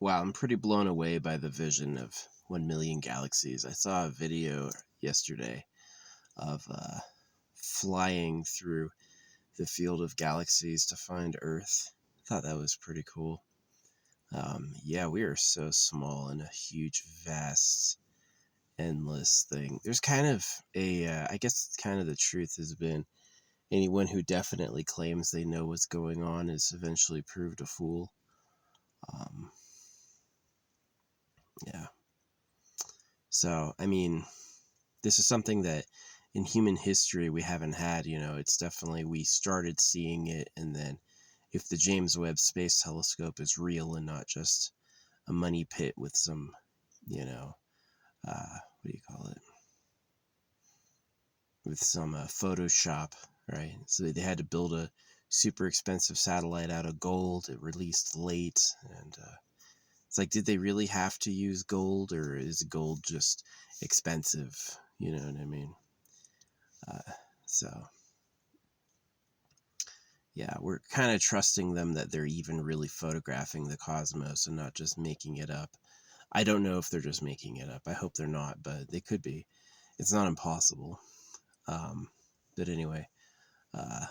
Wow, I'm pretty blown away by the vision of 1 million galaxies. I saw a video yesterday of flying through the field of galaxies to find Earth. I thought that was pretty cool. Yeah, we are so small in a huge, vast, endless thing. There's kind of I guess kind of the truth has been anyone who definitely claims they know what's going on is eventually proved a fool. Um, yeah. So, I mean, this is something that in human history we haven't had. It's definitely, we started seeing it, and then if the James Webb Space Telescope is real and not just a money pit with some, what do you call it? With some Photoshop, right? So they had to build a super expensive satellite out of gold. It released late, and it's like, did they really have to use gold, or is gold just expensive? You know what I mean? So, yeah, we're kind of trusting them that they're even really photographing the cosmos and not just making it up. I don't know if they're just making it up. I hope they're not, but they could be. It's not impossible. But anyway, uh,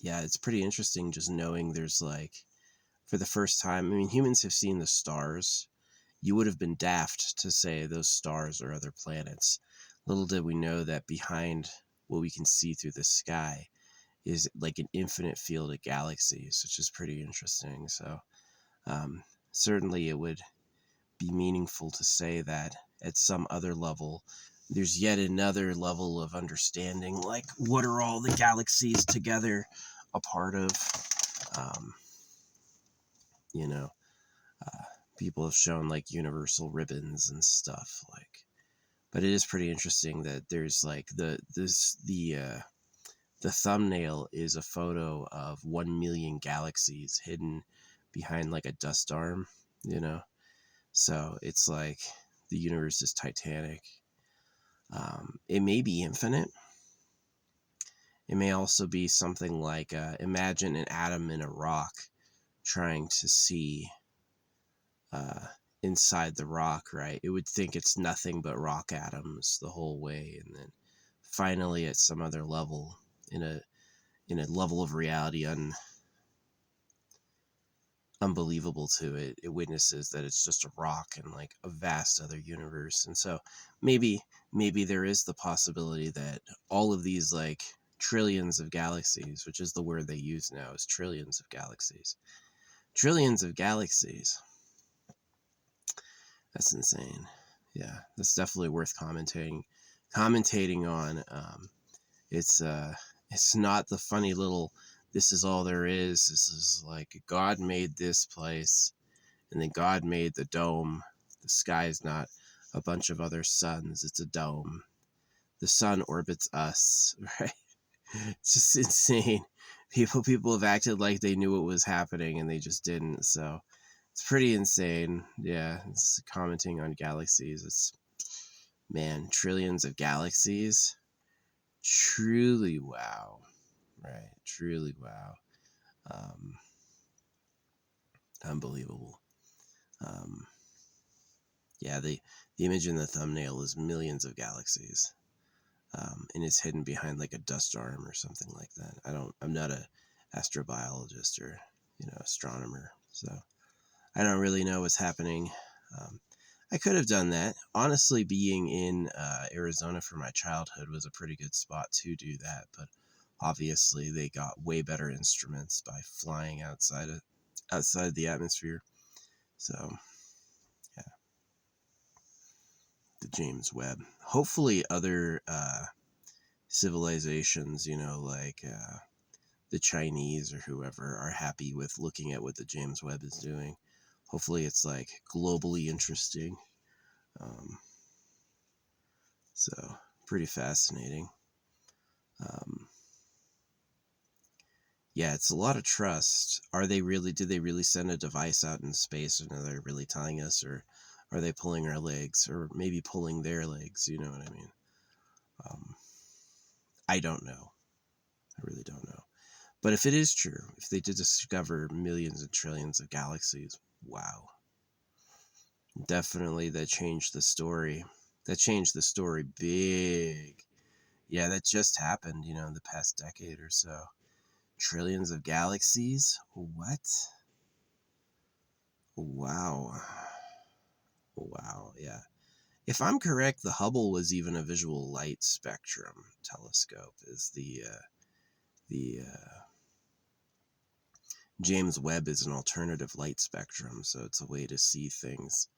yeah, it's pretty interesting just knowing there's like, for the first time, I mean, humans have seen the stars. You would have been daft to say those stars are other planets. Little did we know that behind what we can see through the sky is like an infinite field of galaxies, which is pretty interesting. So, um, certainly it would be meaningful to say that at some other level, there's yet another level of understanding. Like, what are all the galaxies together a part of? Um, you know, uh, People have shown like universal ribbons and stuff. Like, but it is pretty interesting that there's like the thumbnail is a photo of 1 million galaxies hidden behind like a dust arm, you know? So it's like the universe is titanic. It may be infinite. It may also be something like imagine an atom in a rock trying to see uh, inside the rock, right? It would think it's nothing but rock atoms the whole way. And then finally, at some other level, in a level of reality unbelievable to it, it witnesses that it's just a rock in like a vast other universe. And so maybe there is the possibility that all of these like trillions of galaxies, which is the word they use now, is trillions of galaxies. Trillions of galaxies. That's insane. Yeah, that's definitely worth commentating on. It's it's not the funny little, this is all there is. This is like, God made this place, and then God made the dome. The sky is not a bunch of other suns, it's a dome. The sun orbits us, right? It's just insane. People have acted like they knew what was happening and they just didn't. So it's pretty insane. Yeah, it's commenting on galaxies. It's, man, trillions of galaxies. Truly wow. Right? Truly wow. Um, Unbelievable. Um, yeah, the image in the thumbnail is millions of galaxies. And it's hidden behind like a dust arm or something like that. I'm not a astrobiologist or, astronomer. So I don't really know what's happening. Um, I could have done that. Honestly, being in Arizona for my childhood was a pretty good spot to do that. But obviously, they got way better instruments by flying outside the atmosphere. So yeah, the James Webb. Hopefully, other civilizations, like the Chinese or whoever, are happy with looking at what the James Webb is doing. Hopefully, it's like globally interesting. Um, So pretty fascinating. Um, yeah, it's a lot of trust. Did they really send a device out in space, and are they really telling us, or are they pulling our legs, or maybe pulling their legs? You know what I mean? Um, I don't know. I really don't know. But if it is true, if they did discover millions and trillions of galaxies, wow. Definitely that changed the story. That changed the story big. Yeah, that just happened, in the past decade or so. Trillions of galaxies? What? Wow. Wow, yeah. If I'm correct, the Hubble was even a visual light spectrum telescope. Is the James Webb is an alternative light spectrum, so it's a way to see things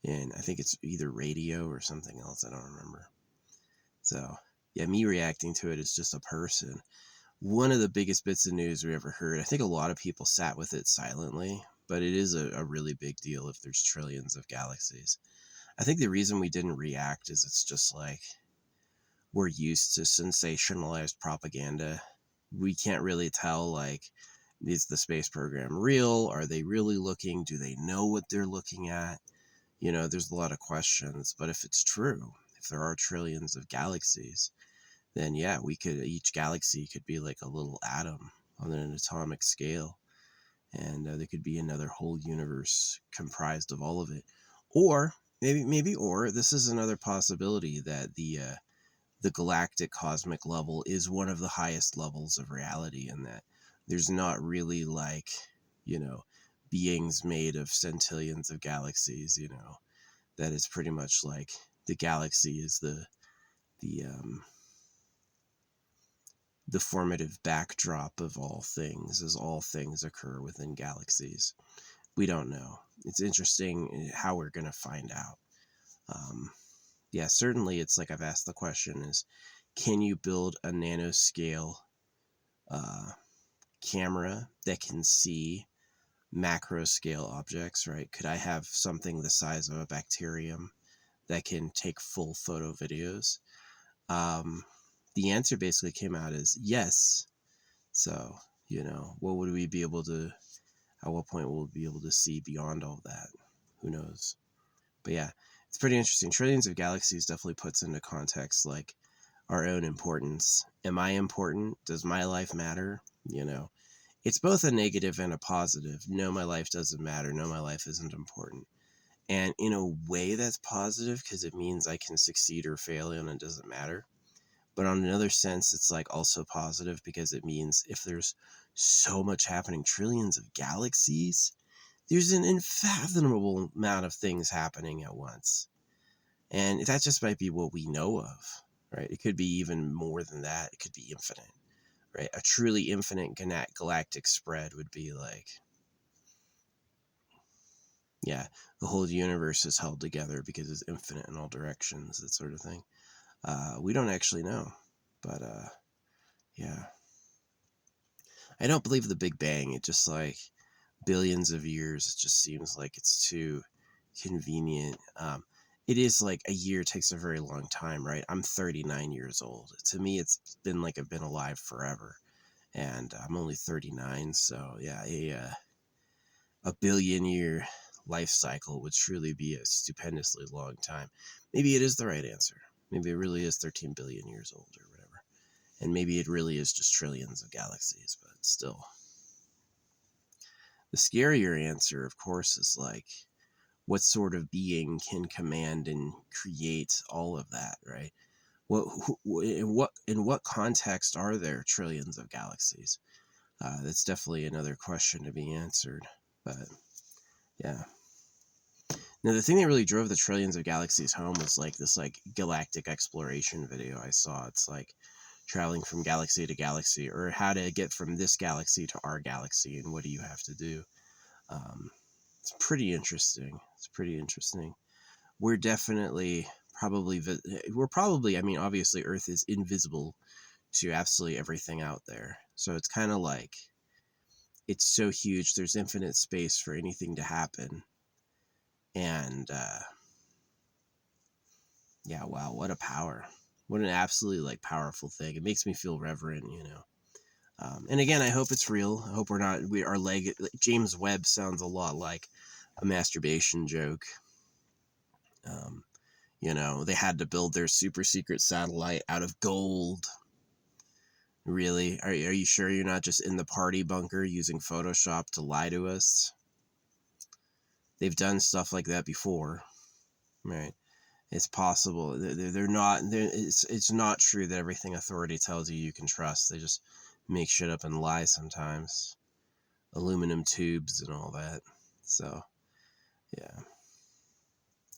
in, I think it's either radio or something else. I don't remember. So yeah, me reacting to it is just a person. One of the biggest bits of news we ever heard. I think a lot of people sat with it silently, but it is a really big deal if there's trillions of galaxies. I think the reason we didn't react is it's just like we're used to sensationalized propaganda. We can't really tell, like, is the space program real? Are they really looking? Do they know what they're looking at? There's a lot of questions, but if it's true, if there are trillions of galaxies, then yeah, each galaxy could be like a little atom on an atomic scale, and there could be another whole universe comprised of all of it. Or or this is another possibility that the galactic cosmic level is one of the highest levels of reality, and that there's not really like, you know, beings made of centillions of galaxies, that is pretty much like the galaxy is the the formative backdrop of all things, as all things occur within galaxies. We don't know. It's interesting how we're going to find out. Um, yeah, certainly it's like I've asked the question is, can you build a nanoscale uh, camera that can see macro scale objects, right? Could I have something the size of a bacterium that can take full photo videos? Um, the answer basically came out as yes. So, what would we be able to, at what point will we be able to see beyond all that? Who knows? But yeah, it's pretty interesting. Trillions of galaxies definitely puts into context like our own importance. Am I important? Does my life matter? It's both a negative and a positive. No, my life doesn't matter. No, my life isn't important. And in a way, that's positive because it means I can succeed or fail and it doesn't matter. But on another sense, it's like also positive because it means if there's so much happening, trillions of galaxies, there's an unfathomable amount of things happening at once. And that just might be what we know of, right? It could be even more than that. It could be infinite, right? A truly infinite galactic spread would be like, yeah, the whole universe is held together because it's infinite in all directions, that sort of thing. We don't actually know, but yeah. I don't believe the Big Bang. It just like billions of years. It just seems like it's too convenient. It is like a year takes a very long time, right? I'm 39 years old. To me, it's been like I've been alive forever, and I'm only 39. So yeah, a billion year life cycle would truly be a stupendously long time. Maybe it is the right answer. Maybe it really is 13 billion years old or whatever. And maybe it really is just trillions of galaxies, but still. The scarier answer, of course, is like, what sort of being can command and create all of that, right? In what context are there trillions of galaxies? That's definitely another question to be answered. But yeah. Now, the thing that really drove the trillions of galaxies home was like this like galactic exploration video I saw. It's like traveling from galaxy to galaxy, or how to get from this galaxy to our galaxy, and what do you have to do. Um, it's pretty interesting. It's pretty interesting. We're definitely I mean, obviously Earth is invisible to absolutely everything out there. So it's kind of like it's so huge. There's infinite space for anything to happen. And yeah, wow, what a power. What an absolutely like powerful thing. It makes me feel reverent. And again, I hope it's real. I hope our leg, James Webb sounds a lot like a masturbation joke. Um, they had to build their super secret satellite out of gold. Really? Are you sure you're not just in the party bunker using Photoshop to lie to us? They've done stuff like that before, right? It's possible. They're not. It's not true that everything authority tells you you can trust. They just make shit up and lie sometimes. Aluminum tubes and all that. So yeah,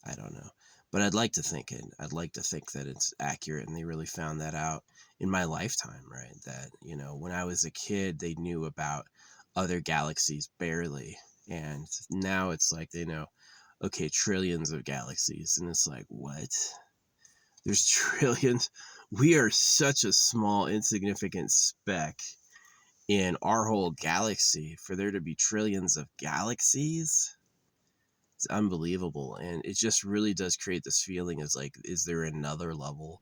I don't know, but I'd like to think it. I'd like to think that it's accurate, and they really found that out in my lifetime, right? That when I was a kid, they knew about other galaxies barely, and now it's like they know, okay, trillions of galaxies, and it's like, what? There's trillions. We are such a small, insignificant speck in our whole galaxy for there to be trillions of galaxies. It's unbelievable. And it just really does create this feeling as like, is there another level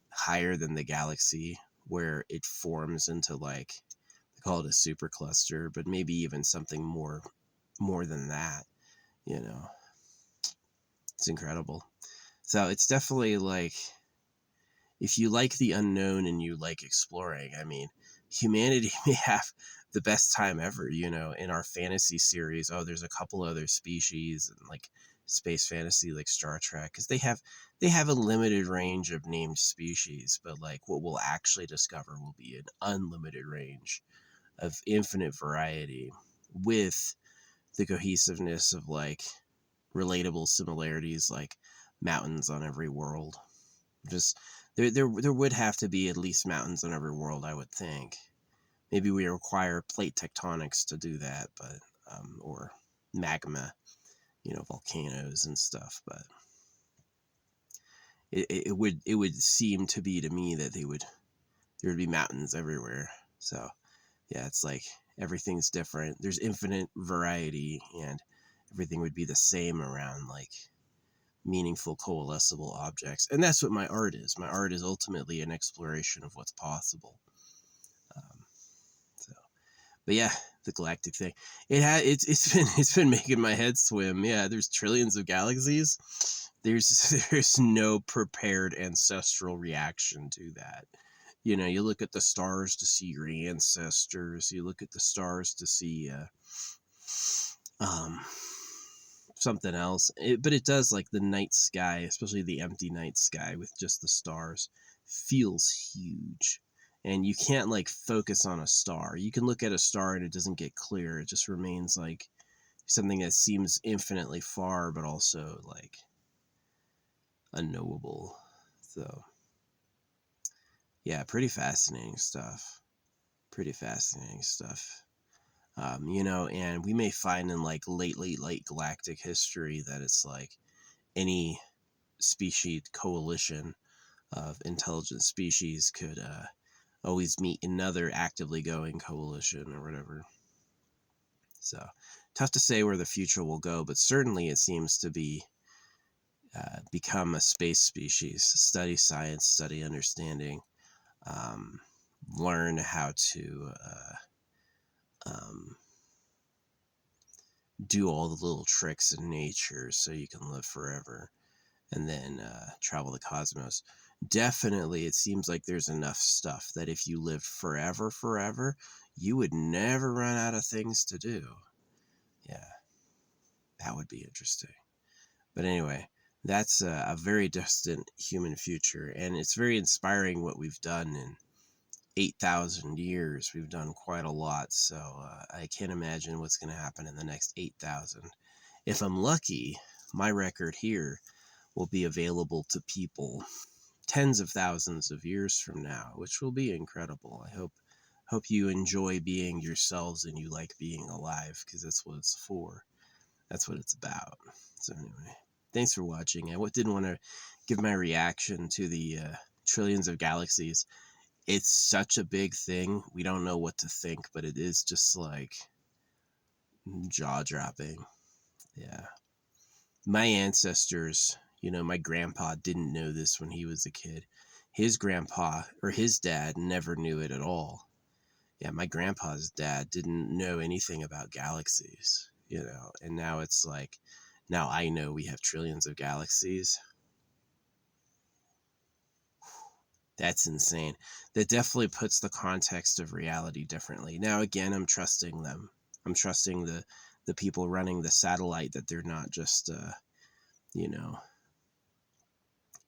higher than the galaxy where it forms into like, they call it a supercluster, but maybe even something more than that, you know. It's incredible. So it's definitely like, if you like the unknown and you like exploring, I mean, humanity may have the best time ever, in our fantasy series. Oh, there's a couple other species and like space fantasy like Star Trek, because they have a limited range of named species, but like what we'll actually discover will be an unlimited range of infinite variety with the cohesiveness of like relatable similarities like mountains on every world. Just there would have to be at least mountains on every world, I would think. Maybe we require plate tectonics to do that, but or magma, volcanoes and stuff. But it would seem to be to me that there would be mountains everywhere. So yeah, it's like everything's different. There's infinite variety, and everything would be the same around like meaningful coalescible objects. And that's what my art is. My art is ultimately an exploration of what's possible. Um, so, but yeah, the galactic thing. It's been making my head swim. Yeah, there's trillions of galaxies. There's no prepared ancestral reaction to that. You look at the stars to see your ancestors. You look at the stars to see um something else. But it does, like the night sky, especially the empty night sky with just the stars, feels huge. And you can't like focus on a star. You can look at a star and it doesn't get clear. It just remains like something that seems infinitely far, but also like unknowable. So yeah, pretty fascinating stuff. Pretty fascinating stuff. And we may find in like late galactic history that it's like any species coalition of intelligent species could always meet another actively going coalition or whatever. So tough to say where the future will go, but certainly it seems to be become a space species. Study science, study understanding, um, learn how to um, do all the little tricks in nature so you can live forever, and then travel the cosmos. Definitely, it seems like there's enough stuff that if you lived forever, you would never run out of things to do. Yeah, that would be interesting. But anyway, that's a very distant human future, and it's very inspiring what we've done in 8,000 years. We've done quite a lot, so I can't imagine what's going to happen in the next 8,000. If I'm lucky, my record here will be available to people tens of thousands of years from now, which will be incredible. I hope you enjoy being yourselves and you like being alive, because that's what it's for. That's what it's about. So anyway, thanks for watching. I didn't want to give my reaction to the trillions of galaxies. It's such a big thing. We don't know what to think, but it is just like jaw-dropping. Yeah. My ancestors, my grandpa didn't know this when he was a kid. His grandpa or his dad never knew it at all. Yeah, my grandpa's dad didn't know anything about galaxies, and now it's like, now I know we have trillions of galaxies. That's insane. That definitely puts the context of reality differently. Now, again, I'm trusting them. I'm trusting the the people running the satellite, that they're not just, you know,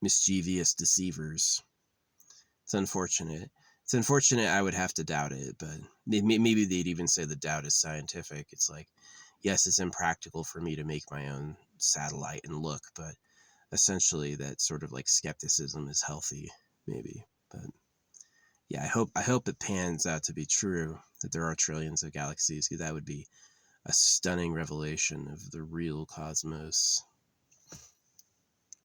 mischievous deceivers. It's unfortunate. It's unfortunate. I would have to doubt it, but maybe they'd even say the doubt is scientific. It's like, yes, it's impractical for me to make my own satellite and look, but essentially that sort of like skepticism is healthy, maybe. But yeah, I hope it pans out to be true that there are trillions of galaxies, because that would be a stunning revelation of the real cosmos.